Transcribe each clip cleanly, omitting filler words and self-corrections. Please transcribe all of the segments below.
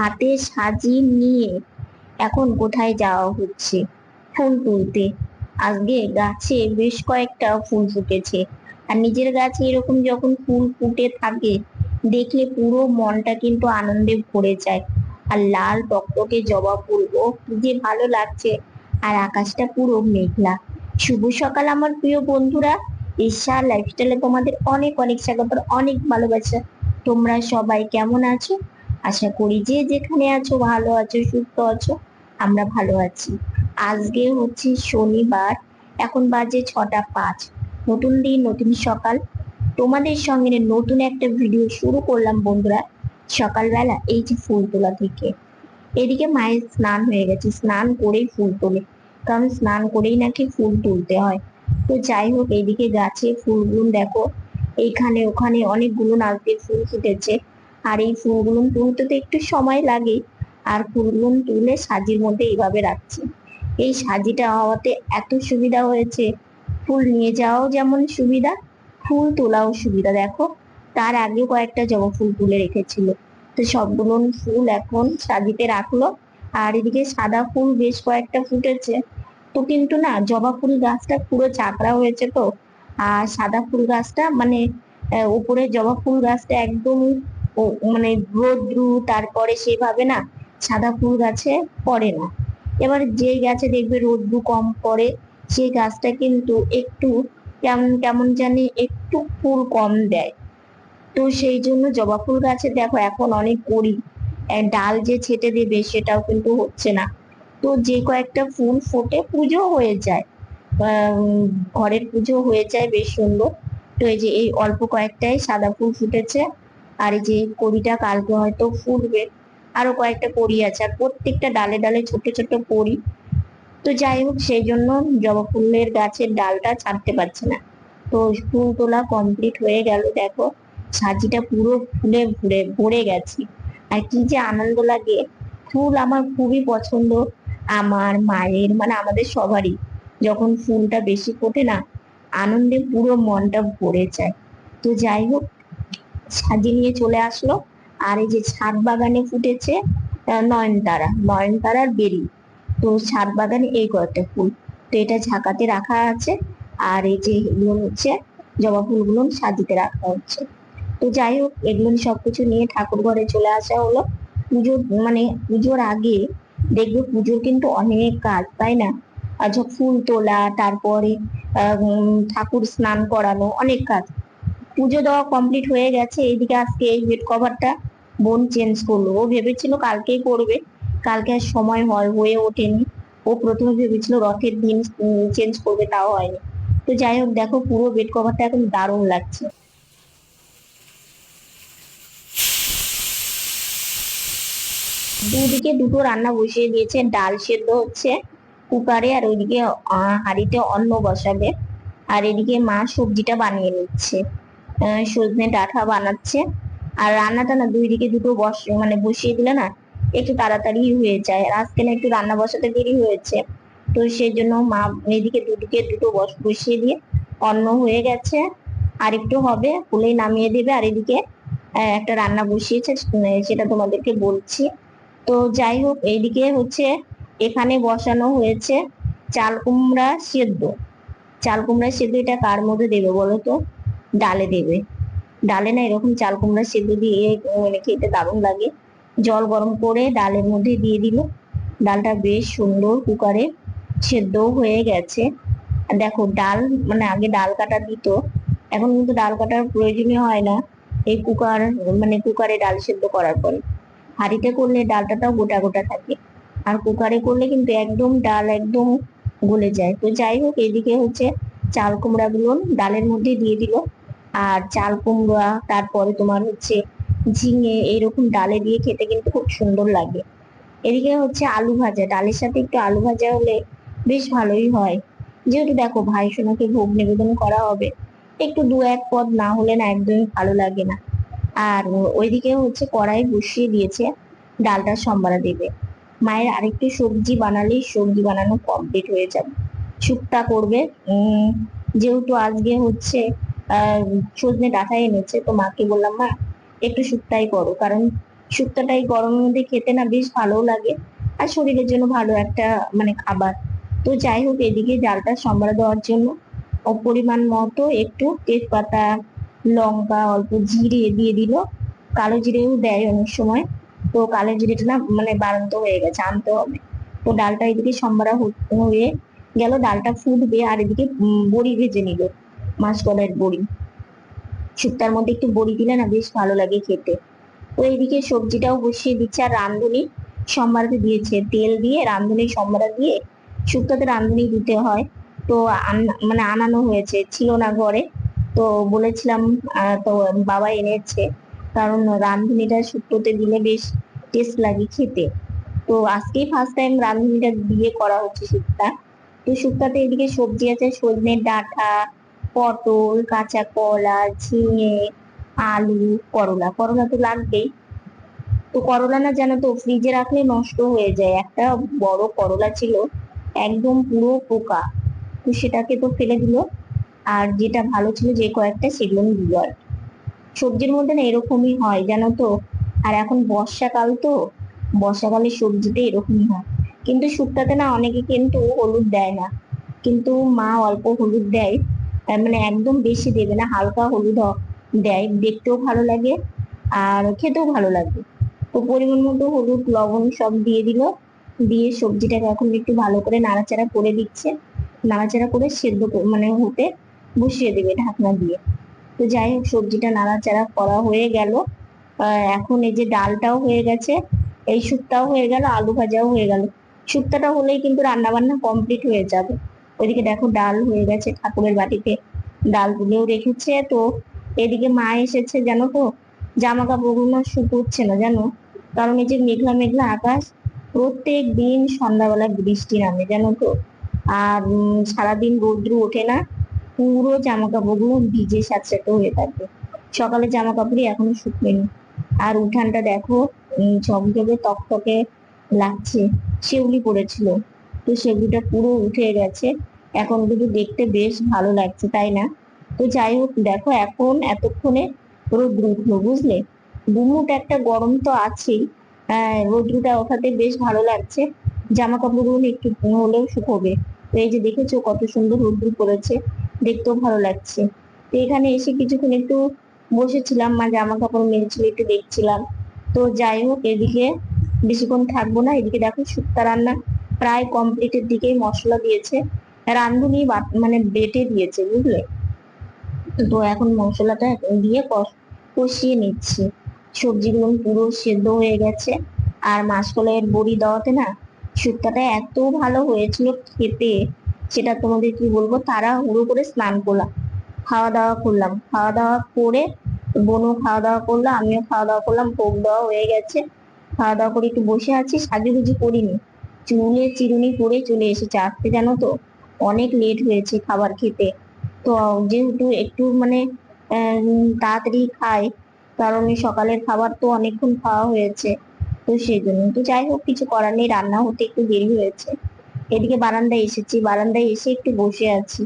হাতে সাজিয়ে নিয়ে এখন কোথায় যাওয়া হচ্ছে? ফুল তুলতে। আজকে গাছে বেশ কয়েকটা ফুল ফুটেছে। আর নিজের গাছে এরকম যখন ফুল ফুটে থাকে দেখলে পুরো মনটা কিন্তু আনন্দে ভরে যায়। আর লাল টকটকে জবা ফুল, ও কি যে ভালো লাগছে। আর আকাশটা পুরো মেঘলা। শুভ সকাল আমার প্রিয় বন্ধুরা। ঈশা লাইফস্টাইলে তোমাদের অনেক অনেক স্বাগত, অনেক ভালোবাসা। তোমরা সবাই কেমন আছো? আশা করি যে যেখানে আছো ভালো আছো, সুস্থ আছো। আমরা ভালো আছি। আজকে হচ্ছে শনিবার, এখন বাজে 6টা 5। নতুন দিন, নতুন সকাল। তোমাদের সঙ্গে নতুন একটা ভিডিও শুরু করলাম বন্ধুরা। সকালবেলা এই যে ফুল তোলা থেকে। এদিকে মায়ের স্নান হয়ে গেছে, স্নান করেই ফুল তোলে, কারণ স্নান করেই নাকি ফুল তুলতে হয়। তো যাই হোক, এইদিকে গাছে ফুলগুলো দেখো, এইখানে ওখানে অনেকগুলো নালতে ফুল ফুটেছে। আর এই ফুলগুলো তুলতে তো একটু সময় লাগে। আর ফুলগুলো তুলে সাজির মধ্যে এইভাবে রাখছি। এই সাজিটা হওয়াতে এত সুবিধা হয়েছে, ফুল নিয়ে যাওয়াও যেমন সুবিধা, ফুল তোলাও সুবিধা। দেখো, তার আগে কয়েকটা জবা ফুল তুলে রেখেছিল, তো সবগুলো ফুল এখন সাজিতে রাখলো। আর এদিকে সাদা ফুল বেশ কয়েকটা ফুটেছে। তো কিন্তু না, জবা ফুল গাছটা পুরো চাকরা হয়েছে তো। আর সাদা ফুল গাছটা মানে উপরে জবা ফুল গাছটা একদম মানে রোদ্রু, তারপরে সেভাবে না সাদা ফুল গাছে পড়ে না। এবার যে গাছে দেখবে রোদ্রু কম পড়ে, সেই গাছটা কিন্তু একটু কেমন কেমন জানি একটু ফুল কম দেয়। তো সেই জন্য জবা ফুল গাছে দেখো এখন অনেক কড়ি, ডাল যে ছেটে দেবে সেটাও কিন্তু হচ্ছে না। তো যে কয়েকটা ফুল ফোটে পুজো হয়ে যায়, ঘরের পুজো হয়ে যায় বেশ সুন্দর। তো এই যে এই অল্প কয়েকটাই সাদা ফুল ফুটেছে। আর এই যে কড়িটা কালকে হয়তো ফুটবে। আরো কয়েকটা কড়ি আছে, আর প্রত্যেকটা ডালে ডালে ছোট ছোট কড়ি। তো যাই হোক, সেই জন্য জবা ফুলের গাছের ডালটা ছাড়তে পারছে না। তো ফুল তোলা কমপ্লিট হয়ে গেল, দেখো সাজিটা পুরো ফুলে ভরে ভরে গেছে। আর কি যে আনন্দ লাগে। ফুল আমার খুবই পছন্দ, আমার মায়ের মানে আমাদের সবারই। যখন ফুলটা বেশি ফোটে না, আনন্দে পুরো মনটা ভরে যায়। তো যাই হোক, সাজিয়ে নিয়ে চলে আসলো। আর এই যে ছাদ বাগানে ফুটেছে নয়নতারা, নয়নতারার বেরি। তো ছাদ বাগানে এই কয়েকটা ফুল, তো এটা ঝাঁকাতে রাখা আছে। আর এই যে এগুলো হচ্ছে জবা ফুলগুলো সাজিতে রাখা হচ্ছে। তো যাই হোক, এগুলো সবকিছু নিয়ে ঠাকুর ঘরে চলে আসা হলো। পুজোর মানে পুজোর আগে দেখবে পুজোর কিন্তু অনেক কাজ, তাই না? আচ্ছা, ফুল তোলা, তারপরে ঠাকুর স্নান করানো, অনেক কাজ। পুজো দেওয়া কমপ্লিট হয়ে গেছে। এইদিকে আজকে এই বেড কভারটা বোন চেঞ্জ করলো। ও ভেবেছিল কালকেই করবে, কালকে আর সময় হয়ে ওঠেনি। ও প্রথমে ভেবেছিল রথের দিন চেঞ্জ করবে, তাও হয়নি। তো যাই হোক, দেখো পুরো বেড কভারটা এখন দারুণ লাগছে। দুদিকে দুটো রান্না বসিয়ে দিয়েছে, ডাল সেদ্ধ হচ্ছে কুকারে, আর ওইদিকে হাঁড়িতে অন্ন বসাবে। আর এদিকে মা সবজিটা বানিয়ে নিচ্ছে, সজনে ডাঁটা বানাচ্ছে। আর রান্নাটা না দুই দিকে দুটো মানে বসিয়ে দিলে না একটু তাড়াতাড়ি হয়ে যায়। আর আজকে না একটু রান্না বসাতে দেরি হয়েছে, তো সেই জন্য মা এদিকে দুদিকে দুটো বসিয়ে দিয়ে অন্ন হয়ে গেছে। আর একটু হবে, ফুলেই নামিয়ে দেবে। আর এদিকে একটা রান্না বসিয়েছে, সেটা তোমাদেরকে বলছি। তো যাই হোক, এইদিকে হচ্ছে এখানে বসানো হয়েছে চাল কুমড়া সেদ্ধ। চাল কুমড়া সেদ্ধ এটা কার মধ্যে দেবে বলো তো? ডালে দেবে। ডালে না এরকম চাল কুমড়া সেদ্ধ দিয়ে মানে খেতে দারুণ লাগে। জল গরম করে ডালের মধ্যে দিয়ে দিল। ডালটা বেশ সুন্দর কুকারে সেদ্ধ হয়ে গেছে। আর দেখো ডাল, মানে আগে ডাল কাটা দিত, এখন কিন্তু ডাল কাটার প্রয়োজনীয় হয় না এই মানে কুকারে ডাল সেদ্ধ করার পরে। হাঁড়িতে করলে ডালটাও গোটা গোটা থাকে, আর কুকারে করলে কিন্তু একদম ডাল একদম গলে যায়। তো যাই হোক, এদিকে হচ্ছে চাল কুমড়া গুলো ডালের মধ্যে দিয়ে দিল। আর চাল কুমড়া, তারপরে তোমার হচ্ছে ঝিঙে, এইরকম ডালে দিয়ে খেতে কিন্তু খুব সুন্দর লাগে। এদিকে হচ্ছে আলু ভাজা, ডালের সাথে একটু আলু ভাজা হলে বেশ ভালোই হয়। যেহেতু দেখো ভাই সোনাকে ভোগ নিবেদন করা হবে, একটু দু এক পদ না হলে না একদমই ভালো লাগে না। আর ওইদিকে হচ্ছে কড়াই বসিয়ে দিয়েছে, ডালটা সম্বারা দেবে। মায়ের আরেকটু সবজি বানালেই সবজি বানানো কমপ্লিট হয়ে যাবে। শুক্তা করবে। যেহেতু আজকে হচ্ছে সজনে ডাঁটা এনেছে, তো মাকে বললাম মা একটু শুক্তাই করো, কারণ শুক্তোটা এই গরমের মধ্যে খেতে না বেশ ভালো লাগে, আর শরীরের জন্য ভালো একটা খাবার। তো যাই হোক, এদিকে ডালটা সম্বারে দেওয়ার জন্য ও পরিমাণ মতো একটু তেজপাতা, লঙ্কা, অল্প জিরে দিয়ে দিল। কালো জিরেও দেয় অনেক সময়। তো কালো জিরেটা না বাড়ন্ত হয়ে গেছে, আনতে হবে। তো ডালটা এদিকে সম্বারা হয়ে গেল, ডালটা ফুটবে, আর এদিকে বড়ি ভেজে নিল, মাসকলাইয়ের বড়ি। শুক্তার মধ্যে একটু বড়ি দিলে না বেশ ভালো লাগে খেতে। তো এইদিকে সবজিটাও বসিয়ে দিচ্ছে, আর রাঁধুনি সম্বারতে দিয়েছে, তেল দিয়ে রাঁধুনি সম্বারা দিয়ে। শুক্তোতে রাঁধুনি দিতে হয়। তো আনানো হয়েছে, ছিল না ঘরে। তো বলেছিলাম, তো বাবা এনেছে, কারণ রাঁধুনিটা শুক্তোতে দিলে বেশ টেস্ট লাগে খেতে। তো আজকেই ফার্স্ট টাইম রাঁধুনিটা দিয়ে করা হচ্ছে শুক্তা। তো শুক্তাতে এদিকে সবজি আছে, সজনের ডাঁটা, পটল, কাঁচা কলা, ঝিঙে, আলু, করলা। করলা তো লাগবেই। তো করলা না, জানো তো, ফ্রিজে রাখলে নষ্ট হয়ে যায়। একটা বড় করলা ছিল, একদম পুরো পোকা। তো সেটাকে তো ফেলে দিল, আর যেটা ভালো ছিল যে কয়েকটা, সেগুলো দিল। আর সবজির মধ্যে না এরকমই হয়, জানো তো। আর এখন বর্ষাকাল তো, বর্ষাকালে সবজিতে এরকমই হয়। কিন্তু শুক্তাতে না অনেকে কিন্তু হলুদ দেয় না, কিন্তু মা অল্প হলুদ দেয়। একদম বেশি দেবে না, হালকা হলুদ দেয়, দেখতেও ভালো লাগে আর খেতেও ভালো লাগে। তো পরিমাণ মতো হলুদ, লবণ সব দিয়ে দিল। দিয়ে সবজিটাকে এখন একটু ভালো করে নাড়াচাড়া করে দিচ্ছে। নাড়াচাড়া করে সেদ্ধ হতে বসিয়ে দেবে ঢাকনা দিয়ে। তো যাই হোক, সবজিটা নাড়াচাড়া করা হয়ে গেল। এখন এই যে ডালটাও হয়ে গেছে, এই শুক্তাও হয়ে গেল, আলু ভাজাও হয়ে গেল। শুক্তাটা হলেই কিন্তু রান্না বান্না কমপ্লিট হয়ে যাবে। ওইদিকে দেখো ডাল হয়ে গেছে, ঠাকুরের বাটিতে ডাল তুলেও রেখেছে। তো এদিকে মা এসেছে, জানো তো, জামা কাপড়গুলো শুকোচ্ছে না, জানো। কারণ এই যে মেঘলা মেঘলা আকাশ, প্রত্যেক দিন সন্ধ্যাবেলা বৃষ্টি নামে, জানো তো। আর সারাদিন রৌদ্র ওঠে না, পুরো জামা কাপড়গুলো ভিজে স্যাঁতস্যাঁতে হয়ে থাকে। সকালে জামা কাপড়ই এখনো শুকোয়নি। আর উঠানটা দেখো, ঝকঝকে তকতকে লাগছে। শিউলি পড়েছিল, তো সেগুলিটা পুরো উঠে গেছে। এখন কিন্তু দেখতে বেশ ভালো লাগছে, তাই না? তো যাই হোক, দেখো এখন এতক্ষণে রোদ্র উঠলো, বুঝলে। গুমুট একটা গরম তো আছেই। রোদ্রুটা ওঠাতে বেশ ভালো লাগছে। জামা কাপড়গুলো একটু হলেও শুকোবে। তো এই যে দেখেছো কত সুন্দর রোদ্রু পড়েছে, দেখতেও ভালো লাগছে। তো এখানে এসে কিছুক্ষণ একটু বসেছিলাম, মা জামা কাপড় মেলছিল, একটু দেখছিলাম। তো যাই হোক, এদিকে বেশিক্ষণ থাকবো না। এদিকে দেখো শুক্তা রান্না প্রায় কমপ্লিটের দিকেই, মশলা দিয়েছে, রাঁধুনি বেটে দিয়েছে, বুঝলে। তো এখন মশলাটা দিয়ে কষিয়ে নিচ্ছি। সবজিগুলো পুরো সেদ্ধ হয়ে গেছে। আর মাসকলাইয়ের বড়ি দেওয়াতে না শুক্তাটা এত ভালো হয়েছিল খেতে, সেটা তোমাদের কি বলবো। তাড়াহুড়ো করে স্নান করলাম, খাওয়া দাওয়া করলাম, খাওয়া দাওয়া করে বোনও খাওয়া দাওয়া করলো, আমিও খাওয়া দাওয়া করলাম, ভোগ দেওয়া হয়ে গেছে। খাওয়া দাওয়া করে একটু বসে আছি, সাজুগুজু করিনি, চুলে চিরুনি করে চলে এসেছে। আসতে জানো তো অনেক লেট হয়েছে খাবার খেতে। তো যেহেতু একটু তাড়াতাড়ি খাই, কারণ এই সকালের খাবার তো অনেকক্ষণ খাওয়া হয়েছে। তো সেই জন্য, তো যাই হোক, কিছু করার নেই, রান্না হতে একটু দেরি হয়েছে। এদিকে বারান্দায় এসেছি, বারান্দায় এসে একটু বসে আছি।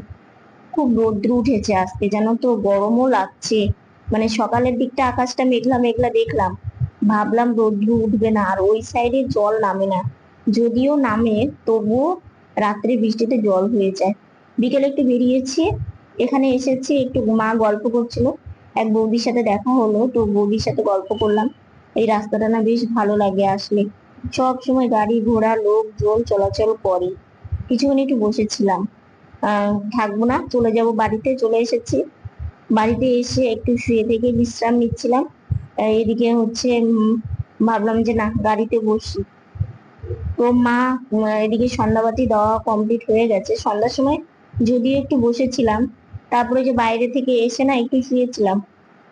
খুব রৌদ্র উঠেছে আজকে, জানো তো, গরমও লাগছে। সকালের দিকটা আকাশটা মেঘলা মেঘলা দেখলাম, ভাবলাম রৌদ্র উঠবে না, আর ওই সাইডে জল নামে না। যদিও নামে, তবুও রাত্রে বৃষ্টিতে জল হয়ে যায়। বিকেলে একটু বেরিয়েছি, এখানে এসেছি, একটু মা গল্প করছিল, এক বৌদির সাথে দেখা হলো, তো বৌদির সাথে গল্প করলাম। এই রাস্তাটা না বেশ ভালো লাগে আসলে, সব সময় গাড়ি ঘোড়া লোকজন চলাচল করে। কিছুক্ষণ একটু বসেছিলাম, থাকবো না, চলে যাব বাড়িতে। চলে এসেছি, বাড়িতে এসে একটু শুয়ে থেকে বিশ্রাম নিচ্ছিলাম। এদিকে ভাবলাম যে না, গাড়িতে বসি। তো মা এদিকে সন্ধ্যাবাতি দেওয়া কমপ্লিট হয়ে গেছে। সন্ধ্যার সময় যদিও একটু বসেছিলাম, তারপরে যে বাইরে থেকে এসে না একটু শুয়েছিলাম।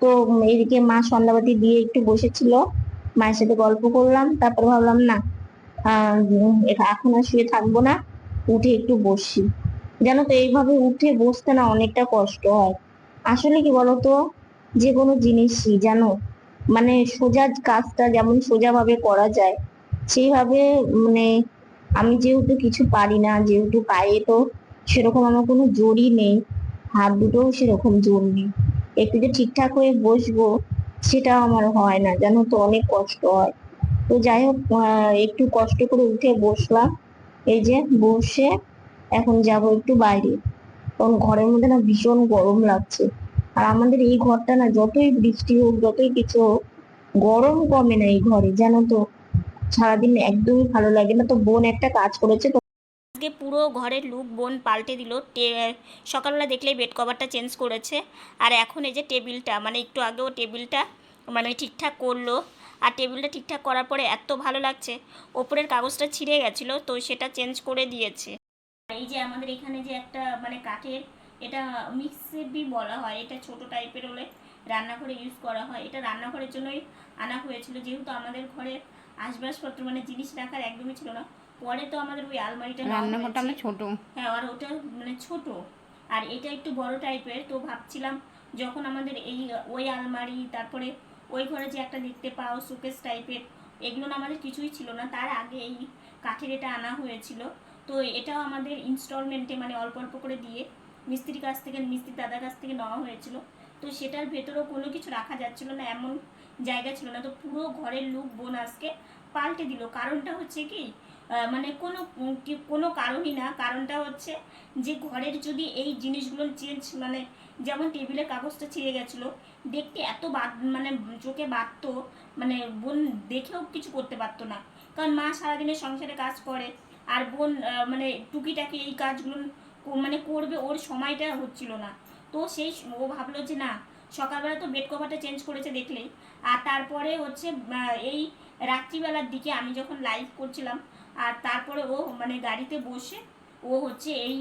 তো এদিকে মা সন্ধ্যাবাতি দিয়ে একটু বসেছিল, মায়ের সাথে গল্প করলাম। তারপর ভাবলাম না, এখন আর শুয়ে থাকবো না, উঠে একটু বসি। জানো তো, এইভাবে উঠে বসতে না অনেকটা কষ্ট হয়। আসলে কি বলতো, যে কোনো জিনিসই জানো, সোজা কাজটা যেমন সোজা ভাবে করা যায়, সেইভাবে মানে আমি যেহেতু কিছু পারি না, যেহেতু পায়ে তো সেরকম আমার কোনো জোরই নেই, হাত দুটোও সেরকম জোর নেই, একটু যে ঠিকঠাক হয়ে বসবো সেটা আমার হয় না, জানো তো, অনেক কষ্ট হয়। তো যাই হোক, একটু কষ্ট করে উঠে বসলাম, এই যে বসে এখন যাব একটু বাইরে, কারণ ঘরের মধ্যে না ভীষণ গরম লাগছে। আর আমাদের এই ঘরটা না, যতই বৃষ্টি হোক যতই কিছু হোক, গরম কমে না এই ঘরে, জানো তো। সারাদিন একদমই ভালো লাগে না। তো বোন একটা কাজ করেছে, তো আজকে পুরো ঘরের লুক বোন পাল্টে দিল। সকালবেলা দেখলেই বেড কভারটা চেঞ্জ করেছে, আর এখন এই যে টেবিলটা, মানে একটু আগেও টেবিলটা মানে ঠিকঠাক করলো। আর টেবিলটা ঠিকঠাক করার পরে এত ভালো লাগছে, ওপরের কাগজটা ছিঁড়ে গেছিলো তো সেটা চেঞ্জ করে দিয়েছে। এই যে আমাদের এখানে যে একটা মানে কাঠের, এটা মিক্সি বলা হয়, এটা ছোট টাইপের হলে রান্নাঘরে ইউজ করা হয়। এটা রান্নাঘরের জন্যই আনা হয়েছিল, যেহেতু আমাদের ঘরে আসবাবপত্র মানে জিনিস রাখার একদমই ছিল না। পরে তো আমাদের ওই আলমারিটা রান্নাঘরটা আমরা ছোট, হ্যাঁ, আর ওটা মানে ছোট, আর এটা একটু বড় টাইপের। তো ভাবছিলাম যখন আমাদের এই ওই আলমারি, তারপরে ওই ঘরে যে একটা দেখতে পাও সুকেস টাইপের, এগুলো না আমাদের কিছুই ছিল না, তার আগে এই কাঠের এটা আনা হয়েছিল। তো এটাও আমাদের ইনস্টলমেন্টে মানে অল্প অল্প করে দিয়ে মিস্ত্রির কাছ থেকে, মিস্ত্রির দাদার কাছ থেকে নেওয়া হয়েছিল। তো সেটার ভেতরেও কোনো কিছু রাখা যাচ্ছিল না, এমন জায়গা ছিল না। তো পুরো ঘরের লুক বোন আজকে পাল্টে দিল। কারণটা হচ্ছে কি, মানে কোনো কারণই না, কারণটা হচ্ছে যে ঘরের যদি এই জিনিসগুলো চেঞ্জ, মানে যেমন টেবিলের কাগজটা ছিঁড়ে গেছিলো, দেখতে এত মানে চোখে বাঁধতো, মানে বোন দেখেও কিছু করতে পারতো না, কারণ মা সারাদিনের সংসারে কাজ করে, আর বোন মানে টুকিটাকি এই কাজগুলো মানে করবে, ওর সময়টা হচ্ছিল না। তো সেই ও ভাবলো যে না, সকালবেলা তো বেড কভারটা চেঞ্জ করেছে দেখলেই, আর তারপরে হচ্ছে এই রাত্রিবেলার দিকে আমি যখন লাইভ করছিলাম, আর তারপরে ও মানে গাড়িতে বসে ও হচ্ছে এই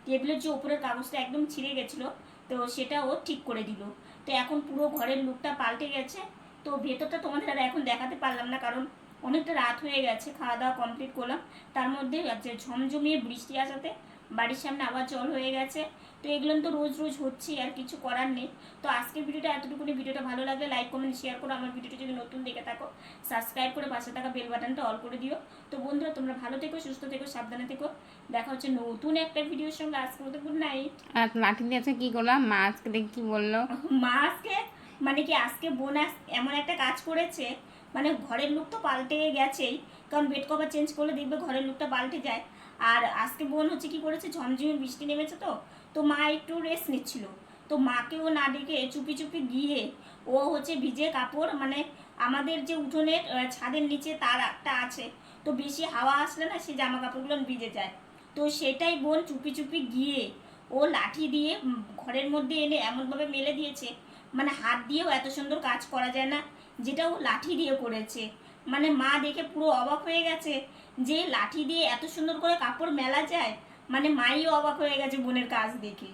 টেবিলের যে উপরের কাগজটা একদম ছিঁড়ে গেছিলো, তো সেটা ও ঠিক করে দিল। তো এখন পুরো ঘরের লুকটা পাল্টে গেছে। তো ভেতরটা তোমাদের আর এখন দেখাতে পারলাম না, কারণ অনেকটা রাত হয়ে গেছে, খাওয়া দাওয়া কমপ্লিট করলাম, তার মধ্যে ঝমঝমিয়ে বৃষ্টি আসাতে বাড়ির সামনে আবার জল হয়ে গেছে। তো এগুলো তো রোজ রোজ হচ্ছে, আর কিছু করার নেই। তো আজকের ভিডিওটা এতটুকুনি। ভিডিওটা ভালো লাগলে লাইক কমেন্ট শেয়ার করো, আমার ভিডিওটা যদি নতুন দেখে থাকো সাবস্ক্রাইব করে পাশে থাকা বেল বাটনটা অল করে দিও। তো বন্ধুরা, তোমরা ভালো থেকো, সুস্থ থেকো, সাবধানে থেকো। দেখা হচ্ছে নতুন একটা ভিডিওর সঙ্গে। আজকে মতো গুড নাইট। আর লাঠি দিয়ে আজকে কি করলাম, মা আজকে দেখি কি বললো। মা আজকে মানে কি, আজকে বোন এমন একটা কাজ করেছে, মানে ঘরের লুক তো পাল্টে গেছেই, কারণ বেড কভার চেঞ্জ করলে দেখবে ঘরের লুকটা পাল্টে যায়। আর আজকে বোন হচ্ছে কি করেছে, ঝমঝমে বৃষ্টি নেমেছে, তো তো মা একটু রেস্ট নিচ্ছিল, তো মাকেও না ডেকে চুপি চুপি গিয়ে ও হচ্ছে ভিজে কাপড়, মানে আমাদের যে উঠোনের ছাদের নিচে তার একটা আছে, তো বেশি হাওয়া আসলে না সে জামা কাপড়গুলো ভিজে যায়। তো সেটাই বোন চুপি চুপি গিয়ে ও লাঠি দিয়ে ঘরের মধ্যে এনে এমনভাবে মেলে দিয়েছে, মানে হাত দিয়েও এত সুন্দর কাজ করা যায় না, যেটা ও লাঠি দিয়ে করেছে। মানে মা দেখে পুরো অবাক হয়ে গেছে যে লাঠি দিয়ে এত সুন্দর করে কাপড় মেলা যায়, মানে মাইও অবাক হয়ে গেছে বোনের কাজ দেখে।